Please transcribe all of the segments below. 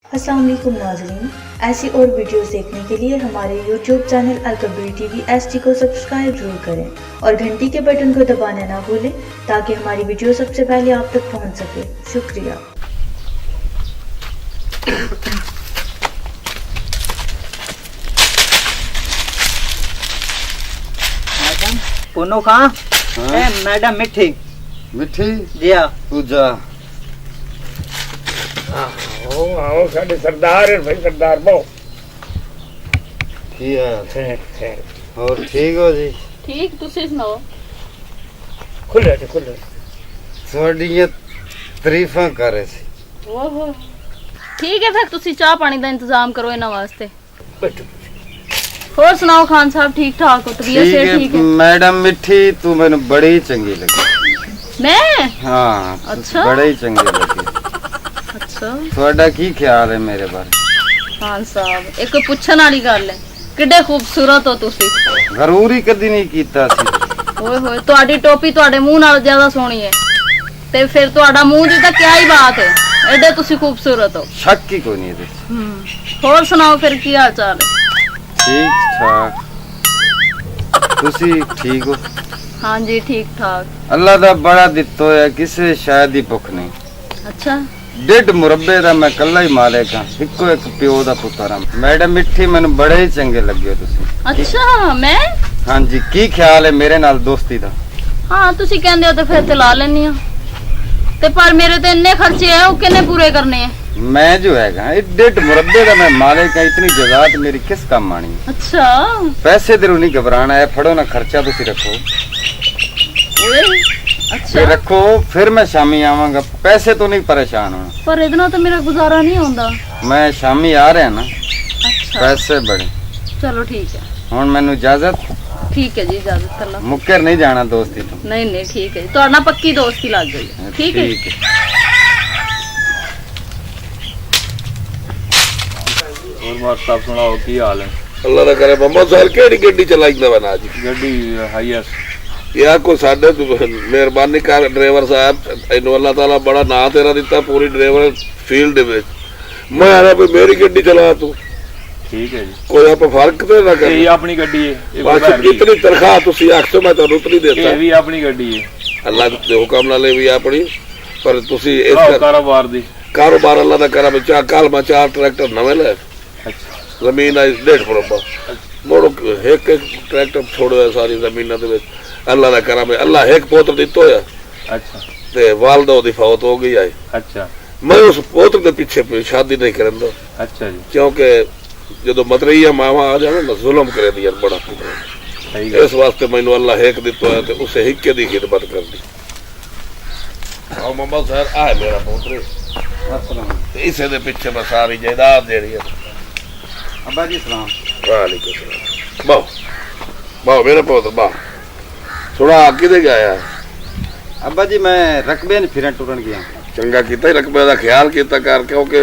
अस्सलाम वालेकुम नाज़रीन, ऐसी और वीडियोस देखने के लिए हमारे YouTube channel Al Kabir TV HD को सब्सक्राइब जरूर करें और घंटी के बटन को दबाना ना भूलें ताकि हमारी वीडियो सबसे पहले आप तक पहुंच सके। शुक्रिया। मैडम पुनो कहाँ? मैडम मिठी मिठी जी हाँ। तू जा। आओ साडे सरदार है भाई, सरदार बहु की है और ठीक हो जी? ठीक, तुसी सुनाओ। खुले खुले थोड़ियां तारीफां कर रहे सी। ओहो ठीक है, फिर तुसी चाह पानी का इंतजाम करो इन्हां वास्ते। बैठो। होर सुनाओ खान साहब, ठीक ठाक हो? तबीयत से ठीक है? मैडम मिठी तू मैंने बड़ी चंगी लगी। मैं? हाँ अच्छा? बड़ी चंगी लगी। अच्छा थोड़ा की ख्याल है मेरे बारे? खान साहब एक पुछन वाली गल है, किड्डे खूबसूरत हो तुसी। गरूरी कदी नहीं कीता सी। ओए होए तुहाडी टोपी तुहाडे मुंह नाल ज्यादा सोहनी है ते फिर तुहाडा मुंह दी तां क्या ही बात है, एडे तुसी खूबसूरत हो। शक ही कोई नहीं है। होर सुनाओ फिर की हाल चाल है? ठीक ठाक। तुसी ठीक हो? हाँ जी ठीक ठाक। अल्लाह दा बड़ा दित्तो है, किसे शायद ही भुख नहीं। अच्छा डेढ़ मुरब्बे दा मैं कल्ला ही मालिक हां, इक्को एक प्यो दा पुत्तर हां। मैडम मिठी मैनूं बड़े ही चंगे लगे हो तुसी। अच्छा मैं? हाँ जी, की ख्याल है मेरे नाल दोस्ती दा? हाँ तुसी कहंदे हो तो फिर ते ला लेनी आ ते पर मेरे ते इन्ने खर्चे है वो किन्ने पूरे करने हैं? मैं जो है डेढ़ मुरब्बे दा मैं मालिक हां, इतनी जज़ात मेरी किस काम आनी है? अच्छा पैसे दे नहीं घबराना है, फड़ो ना खर्चा तुसी रखो। ओए अच्छा फिर रखो, फिर मैं शामी आवांगा, पैसे तो नहीं परेशान होना। पर इतना तो मेरा गुजारा नहीं होता। मैं शामी आ रहा ना, अच्छा पैसे बड़े। चलो ठीक है। हुण मैनू इजाजत? ठीक है जी, इजाजत कर लो। मुक्कर नहीं जाना दोस्ती तो? नहीं नहीं ठीक है, तो ना पक्की दोस्ती लग गई है। ठीक है और मार साहब सुनाओ की हाल है? अल्लाह दा करे। मोहम्मद साहब केड़ी गड्डी चलाईंदा वा आज? गड्डी हाईएस या को साडे मेहरबानी कर ड्राइवर साहब, इन्हू अल्लाह ताला बड़ा ना तेरा दिता पूरी ड्राइवर फील्ड दे विच। मैं आ रहा मेरी गड्डी चला तू, ठीक है जी। कोई आप फर्क तो ना कर। ये अपनी गड्डी है, ये बस कोई भैन इतनी तनख्वाह तुसी आखो मैं तानू उतनी दी। देता। ये भी अपनी गड्डी है, अल्लाह दे हुक्म नाल भी अपनी, पर तुसी इस कारोबार दी। कारोबार अल्लाह दा करा में चार कल मैं 4 ट्रैक्टर नवे ले। अच्छा जमीन आई 1.5 मुरब्बा मोड़ो, एक एक ट्रैक्टर छोड़ो है सारी जमीन दे विच। अल्लाह दा करा में अल्लाह एक पोत्र दित्तो है अच्छा ते वालदा दी फौत हो गई है। अच्छा मैं उस पोत्र के पीछे शादी नहीं करन दो, अच्छा जी, क्योंकि जो मतरैया मावा आ जाए ना जुल्म करे दिया बड़ा। सही है। इस वास्ते मैनू अल्लाह एक दित्तो है ते उसे हिक्के दी खिदमत कर दी। आओ मोहम्मद साहब आ मेरा पोत्र, इसे दे पीछे मैं सारी जायदाद दे रही है। अब्बा जी सलाम। वालेकुम सलाम। बाओ बाओ मेरा पोत्र बाओ। सुना किधे गया? अब्बा जी मैं रकबे फिरन टुरन गया। चंगा कीता रकबे का ख्याल कीता कर, क्योंकि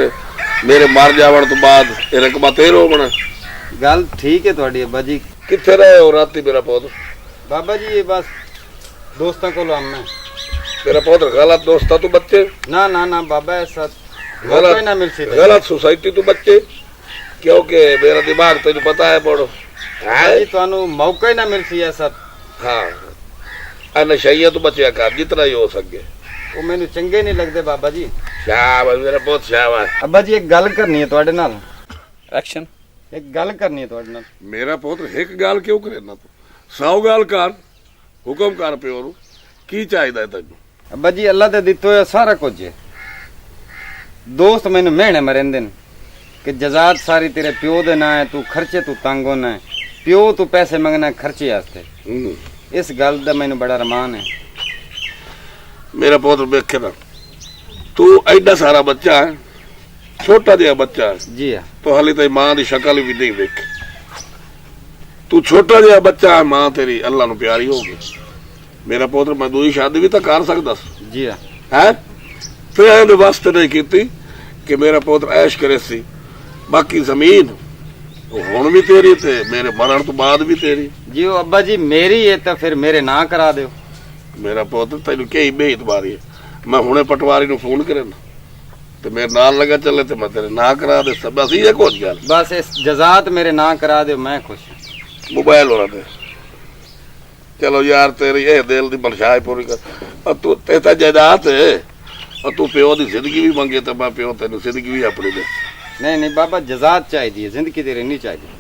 मेरे मर जावण तो बाद ये रकबा तेरा होना। गल ठीक है थोड़ी अब्बा जी। किथे रहे हो राती मेरा पोत्र? बाबा जी ये बस दोस्तों को लाम मैं। तेरा पोत्र गलत दोस्ता तू बच्चे? ना ना ना बाबा ऐसा गलत ना मिल सी गलत सोसाइटी तू बच्चे, क्योंकि मेरा दिमाग तेन पता है पढ़ो जी थानू मौका ही ना मिल सी ऐसा। हाँ नशाइया तो बचया कर जितना ही हो सके। वो मैनू चंगे नहीं लगते बाबा जी। शाबाश मेरा बहुत शाबाश। अब्बा जी एक गल करनी है तुहाडे नाल। एक्शन। एक गल करनी है तुहाडे नाल। मेरा पुत्र एक गाल क्यों करे ना तू 100 गाल कर, हुक्म कर प्यो नू की चाहिदा तेन? अब्बा जी अल्लाह दे दित्तो है सारा कुछ है। दोस्त मैनू महने मरेंदे न कि जजात सारी तेरे प्यो दे ना है, तू खर्चे तू तंग होना है, प्यो तू पैसे मंगना है खर्चे वास्ते। इस गल दा मैनू बड़ा रमान है। मेरा पुत्र वेखे ना, तू एडा सारा बच्चा है, छोटा जिहा बच्चा है जी हाँ। तो हाली तेरी मां की शक्ल भी नहीं देख। तू छोटा जिहा बच्चा है, मां तेरी अल्लाह नू प्यारी हो गई। मेरा पुत्र मैं दूई शादी भी तो कर सकदा जी हाँ। है, फिर एंदे वास्ते नहीं कीती कि मेरा पुत्र ऐश करे सी। बाकी जमीन हुण भी तेरी ते मेरे मरण तो बाद भी तेरी। जी वो अब्बा जी मेरी है तो फिर मेरे ना करा दो। मेरा पुत्र तेन कई बेइतबारी है, मैं हुणे पटवारी नू फोन करना ਤੇ ਮੇਰੇ ਨਾਲ ਲਗਾ ਚੱਲੇ ਤੇ ਮੈਂ ਤੇਰੇ ਨਾਂ ਕਰਾ ਦੇ ਸਭ ਅਸੀਂ ਇਹ ਕੁਝ ਗੱਲ बस इस जजात मेरे ना करा दो मैं खुश हूँ। मोबाइल होना दे चलो यार तेरी ये दिल दी मनशाह पूरी कर और तू तेता जायदाद है और तू प्यो दी जिंदगी भी मंगे तो मैं प्यो तेन जिंदगी भी अपनी दे नहीं नहीं बाबा जजात चाहिए जिंदगी तेरी नहीं चाहिए।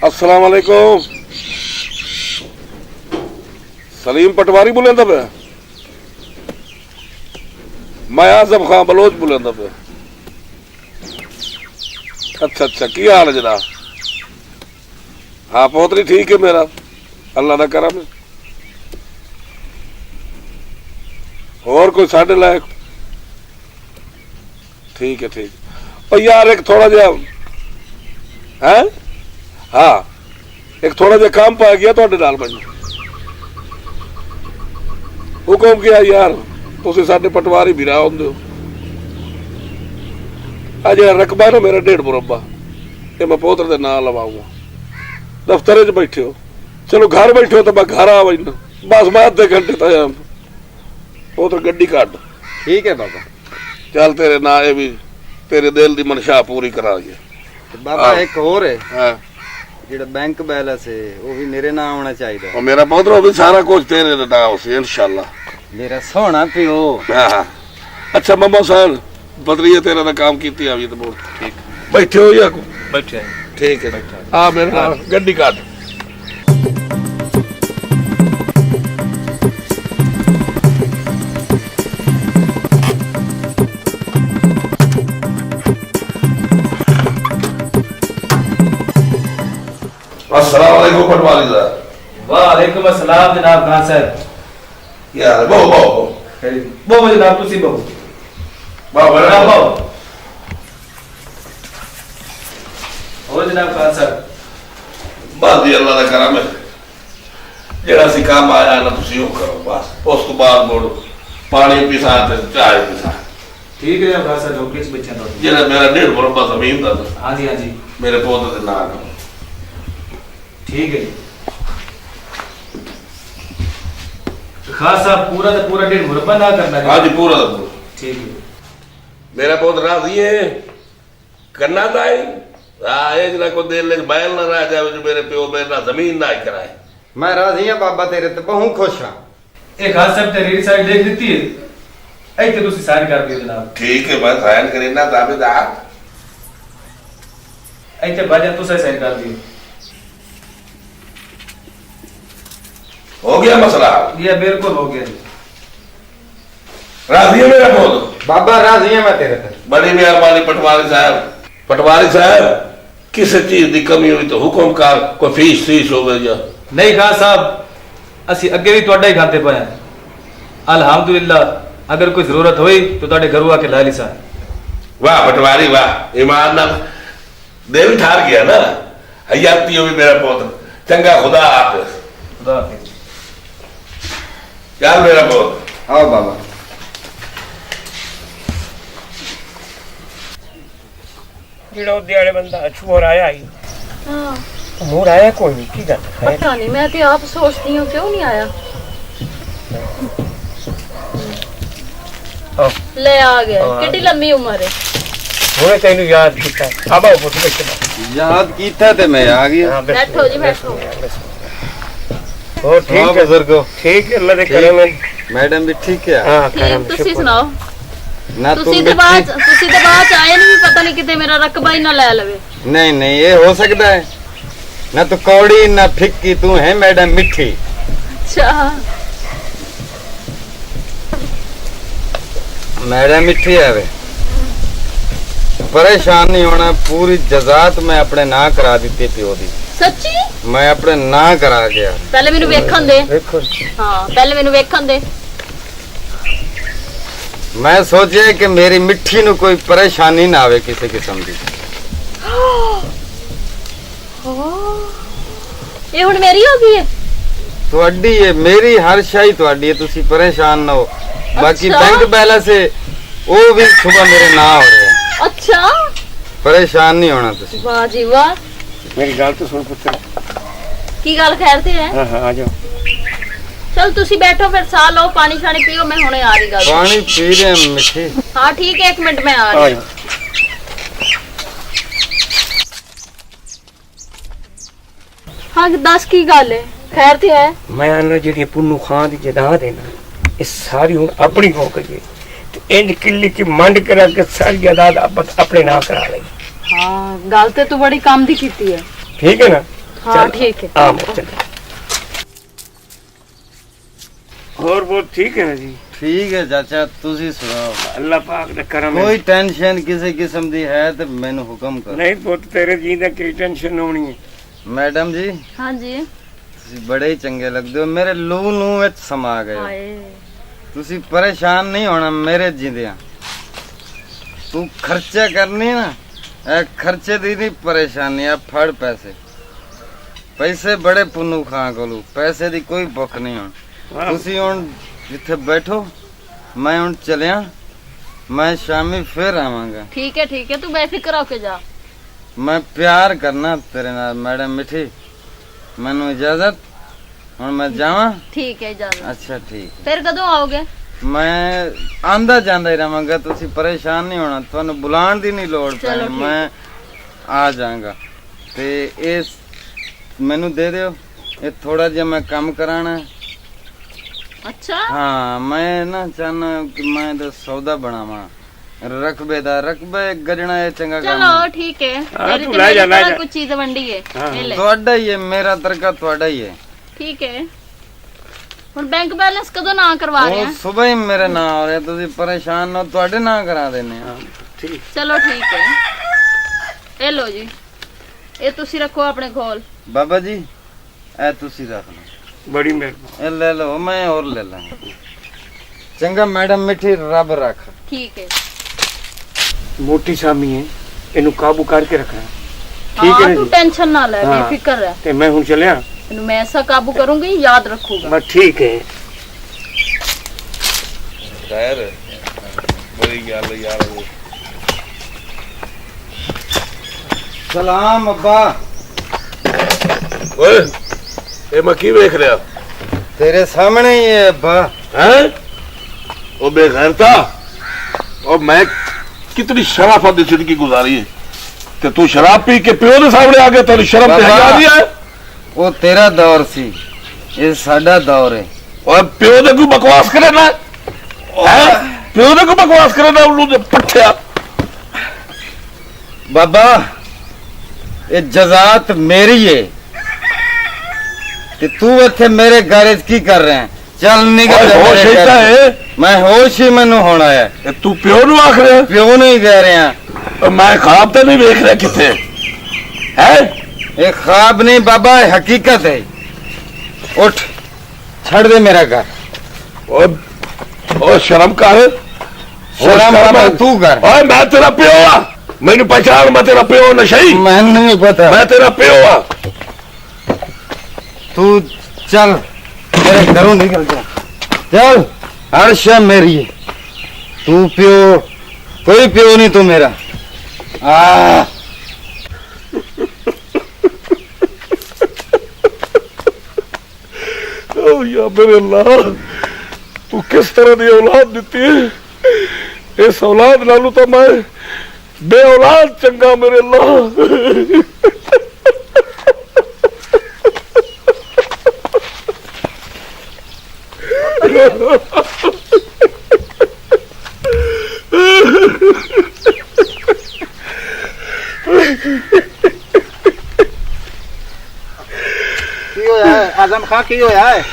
अस्सलाम वालेकुम सलीम पटवारी बोलेंदा पे मैं आजम खान बलोच बोलेंदा पे अच्छा अच्छा की हाल है जनाब हाँ पोतरी ठीक है मेरा अल्लाह ना करम और कोई साढ़े लायक ठीक है ठीक और यार एक थोड़ा जा है हाँ एक थोड़ा जा काम पा गया थोड़े नाल मैं हुक्म किया यार तुम साढ़े पटवारी भी रहा होंगे आज रकबा है ना मेरा 1.5 मुरब्बा ये मैं पोतर दे नाल लवाऊंगा दफ्तर च बैठे हो चलो घर बैठे हो तो मैं घर आ वजना बस मैं आधे घंटे तक पोतर गड्डी काट ठीक है बाबा। चल तेरे ना ये भी तेरे दिल दी मनशा पूरी करा दिया तो बाबा हाँ। एक और है हाँ जेड़ा बैंक बैलेंस है वो भी मेरे नाम होना चाहिए। और मेरा पोतर भी सारा कुछ तेरे नाम से इंशाल्लाह मेरा सोना पियो। हाँ हाँ अच्छा मम्मा साहब बदलिए तेरा ना काम कीती अभी तो बहुत ठीक बैठे हो या बैठे ठीक है हाँ मेरे नाल गड्डी काट अस्सलाम वालेकुम पटवारी साहब वालेकुम अस्सलाम जनाब खान साहब यार बहु बहु बहु जनाब तुसी बहु बहु बड़ा बहु और जनाब खान साहब बस जी अल्लाह का करम है जेड़ा सी काम आया ना तुसी वो करो बस उस तो बाद मोड़ पानी पिसा ते चाय पिसा ठीक है जनाब खान साहब नौकरी से बच्चा दो जेड़ा मेरा 1.5 मुरब्बा जमीन दा हाँ जी मेरे पोते दे नाम करो ठीक है तो खान साहब पूरा तो पूरा 1.5 मुरब्बा ना करना हाँ जी पूरा दा पूरा ठीक है मेरा पोत राजी है करना ताई हाँ ये जना को दिल में बैल ना रह जाए जो मेरे प्यो मेरे ना जमीन ना कराए मैं राजी हाँ बाबा तेरे ते बहुत खुश हाँ। एक खान साहब तेरी साइड देख देती है ऐसे तुसी साइन कर दियो जनाब ठीक है मैं साइन करेना ताबेदार ऐसे बाजा तुसा साइन कर दियो हो गया मसला ये बिल्कुल हो गया जी राजी है मेरा पोत बाबा राजी हाँ मैं तेरे ते। बड़ी मेहरबानी पटवारी साहब किसी चीज की कमी हुई तो हुक्म कर कोई फीस हो गई या नहीं खान साहब असी अगे भी तुहाडा ही खाते पे हैं अल्हम्दुलिल्लाह अगर कोई जरूरत हुई तो तुहाडे घरों आके ला ली सा वाह पटवारी वाह ईमान ना दिल ठार गया ना हयाती हुई मेरा पोत चंगा खुदा हाफिज खुदा हाफिज यार मेरा पोत आओ बाबा। ਜਿਹੜਾ ਦਿਹਾੜੇ ਬੰਦਾ ਛੋਰ ਆਇਆ ਹੀ हाँ ਮੂਰ ਆਇਆ ਕੋਈ ਨਹੀਂ ਕੀ ਗੱਲ ਹੈ पता नहीं मैं तो आप सोचती हूँ क्यों नहीं आया ले आ गया कितनी लंबी उम्र है ਹੁਣੇ ਤੈਨੂੰ ਯਾਦ ਕੀਤਾ ਆਬਾ ਪੁੱਤ ਬੈਠਾ याद कीता ते मैं आ गया। बैठो जी बैठो ਹੋਰ ਠੀਕ ਹੈ बुजुर्गो ਠੀਕ ਹੈ ਅੱਲਾ ਦੇ ਕਰਮ ਹੈ मैडम भी ठीक है। ਹਾਂ ठीक ਕਰਮ तुसी सुनाओ ना ਤੁਸੀਂ तुम ਤੇ ਬਾਅਦ मिठी- ਤੁਸੀਂ ਤੇ ਬਾਅਦ ਚ ਆਏ ਨਹੀਂ ਵੀ ਪਤਾ ਨਹੀਂ ਕਿਤੇ ਮੇਰਾ ਰਕਬਾ ਹੀ ਨਾ ਲੈ ਲਵੇ नहीं नहीं ये हो सकता है ना तो कौड़ी ना फिक्की तू है मैडम मिठी। अच्छा मैडम मिठी है वे परेशान नहीं होना पूरी जजात मैं अपने ना करा दी प्यो दी सच्ची मैं अपने ना करा गया। ਪਹਿਲੇ ਮੈਨੂੰ ਵੇਖਣ ਦੇ ਵੇਖੋ ਹਾਂ ਪਹਿਲੇ ਮੈਨੂੰ ਵੇਖਣ ਦੇ मैं सोचे कि मेरी मिठी नु कोई परेशानी ना आवे किसी किस्म की। ਇਹ ਹੁਣ ਮੇਰੀ ਹੋ ਗਈ ਹੈ ਤੁਹਾਡੀ ਹੈ मेरी हर शाही ਤੁਹਾਡੀ ਹੈ ਤੁਸੀਂ परेशान ना हो। बाकी अच्छा। बैंक बैलेंस है वो भी सुबह मेरे ना हो रहे हैं अच्छा परेशान नहीं होना ਤੁਸੀਂ। ਵਾਹ ਜੀ ਵਾਹ ਮੇਰੀ ਗੱਲ ਤਾਂ ਸੁਣ ਪੁੱਤਰ ਕੀ ਗੱਲ ਖੈਰ ਤੇ ਹੈ ਹਾਂ ਹਾਂ ਆ ਜਾਓ चल तुसी बैठो फिर साह लो, पानी शानी पियो, मैं हुणे आ रही गल। पानी पी रहे हैं मिठे। हाँ ठीक है, 1 मिनट में आ रही हूँ। हाँ दस की गल है, खैर ते है। मैं आना जेडी पुन्नू खान दी जदाद है ना, ये सारी हुन अपनी हो गई ते इंज किल्ली की मंड करा के सारी जदाद अपने नाम करा ले। हाँ गल ते तू बड़ी काम दी कीती है। ठीक है ना? हाँ ठीक है। आ चल। और वो ठीक है ना जी? ठीक है चाचा, तुसी सुनाओ। अल्लाह पाक दा करम है। कोई टेंशन किसी किस्म दी है तो मैनू हुक्म करो। नहीं पुत तेरे जी दा की टेंशन होनी है। मैडम जी हाँ जी। तुसी बड़े ही चंगे लगदे हो, मेरे लू लू विच समा गए हो। तुसी परेशान नहीं होना मेरे जिंदियां। तू खर्चा करनी ना, ए खर्चे दी नहीं परेशानी, है फड़ पैसे। पैसे बड़े पुन्नू खां कोलू, पैसे दी कोई भुख नहीं होनी। तुसी हुण जिथे बैठो, मैं हुण चलिया, मैं शामी फिर आवांगा। ठीक है तू बेफिक्र होके जा। मैं प्यार करना तेरे नाल मैडम मिठी, मैनू इजाजत, हुण मैं जावां। ठीक है इजाजत। अच्छा ठीक है। फिर कदों आओगे? मैं आंदा जांदा ही रहांगा, तुसी परेशान नहीं होना, तुहानू बुलाण दी नहीं लोड़ पैनी, मैं आ जाऊंगा। ते इस मैनू दे दियो, ये थोड़ा जिहा मैं काम कराना है। अच्छा हाँ मैं ना चाहना कि मैं तो सौदा बनावा, रकबे गजना है चंगा काम। चलो ठीक है, तेरी तू ते ले जा, मेरी ले तरह जा। कुछ चीज वंडी है। ले ले। तुहाडा ही है, मेरा तरका तुहाडा ही है। ठीक है। हुण बैंक बैलेंस कदों ना करवा रहे वो हैं? सुबह ही मेरे ना हो रहे, तुसी परेशान ना हो, तुहाडे ना करा देने। ठीक। चलो ठीक है। ए लो जी, ये तुसी रखो अपने कोल। बाबा जी ए तुसी रख लो। बड़ी मेहरबानी। ए ले लो, मैं और ले लांगा। चंगा मैडम मिठी, रब रख। ठीक है। मोटी सामी है, इनु काबू करके रखना। ठीक हाँ है तू जी? टेंशन ना ले, हाँ। बेफिक्र रह। ते मैं हुन चलिया। इन्हू मैं ऐसा काबू करूंगी, याद रखूंगा। बस ठीक है। खैर बड़ी गल यार। सलाम अब्बा। ओए ए मैं की देख रहा? तेरे सामने ही है अब्बा। हैं? ओ बेगैरता, और मैं कितनी शराफत दी जिंदगी गुजारी है, ते तू शराब पी के प्यो दे सामने आ गया, तेरी शर्म ते हया नहीं है? वो तेरा दौर सी, ये साडा दौर है। और प्यो दे कोई बकवास करे ना, हैं? प्यो दे कोई बकवास करे ना, उल्लू दे पट्ठिया। बाबा ये जजात मेरी है, ते तू इत्थे मेरे घर च की कर रहे हैं? चल निकल जा होश मेरे घर ऐसा से। है? मैं होश ही मैनू होना है। ए तू प्यो नु आख रहा? प्यो नहीं कह रहे हैं। और मैं ख्वाब तो नहीं देख रहा किथे है? ये ख्वाब नहीं बाबा, ये हकीकत है। उठ, छड़ दे मेरा घर। और शर्म का है? शर्म बाबा तू कर। ओए मैं तेरा प्यो आ, मैनू पहचान, मैं तेरा प्यो नशई, मैनू नहीं पता। मैं तेरा प्यो आ। तू चल मेरे घरों निकल जा, चल। हर शय मेरी है, तू प्यो कोई प्यो नहीं, तू मेरा। ओ या मेरे अल्लाह, तू किस तरह की औलाद दी है? इस औलाद नालू तो मैं बे औलाद चंगा मेरे अल्लाह। आजम खां की हो है?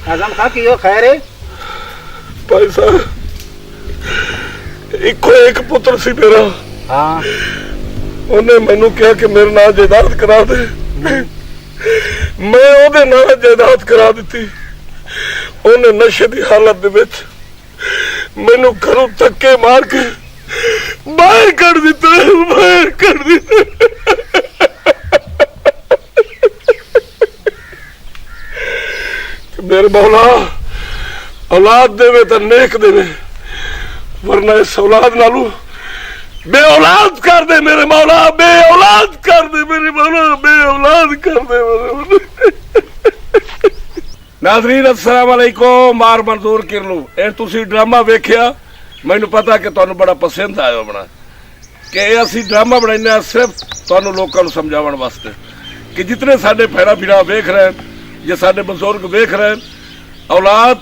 आजम खां की हो खैर है? भाई साहब, इको एक पुत्र सी मेरा। हाँ उन्हें मैनू कहा कि मेरे नाल जायदाद करा दे, मैं ओदे नाल जायदाद करा दी। उन्हें नशे की हालत दे विच मैनू घरों धक्के मार के बाहर कर दिता, बाहर कर दिता। मेरे मौला औलाद देवे तो नेक देवे, वरना इस औलाद नालू बे औलाद कर दे मेरे मौला, बे औलाद कर दे मेरे मौला, बे औलाद कर दे मेरे मौला। नाज़रीन अस्सलाम वालेकुम मार मंजूर कर लो ਇਹ ਤੁਸੀਂ ਡਰਾਮਾ ਵੇਖਿਆ ਮੈਨੂੰ ਪਤਾ ਕਿ ਤੁਹਾਨੂੰ ਬੜਾ ਪਸੰਦ ਆਇਆ ਹੋਣਾ ਕਿ ਇਹ ਅਸੀਂ ਡਰਾਮਾ ਬਣਾਉਂਦੇ ਹਾਂ ਸਿਰਫ ਤੁਹਾਨੂੰ ਲੋਕਾਂ ਨੂੰ ਸਮਝਾਉਣ ਵਾਸਤੇ ਕਿ ਜਿਤਨੇ ਸਾਡੇ ਭੈਣਾ ਭਰਾ ਵੇਖ ਰਹੇ ਹਨ ਜੇ ਸਾਡੇ ਬਜ਼ੁਰਗ ਵੇਖ ਰਹੇ ਹਨ औलाद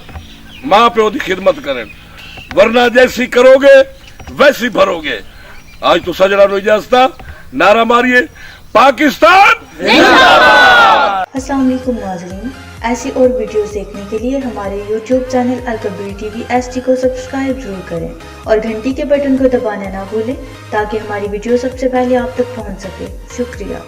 माँ प्यो की खिदमत करें वरना जैसी करोगे वैसी भरोगे। आज तो सजड़ा नु इजाजत नारा मारिए पाकिस्तान अस्सलाम वालेकुम नाज़रीन, ऐसी और वीडियोस देखने के लिए हमारे YouTube channel Al Kabir TV HD को सब्सक्राइब जरूर करें और घंटी के बटन को दबाना ना भूलें ताकि हमारी वीडियो सबसे पहले आप तक पहुंच सके। शुक्रिया।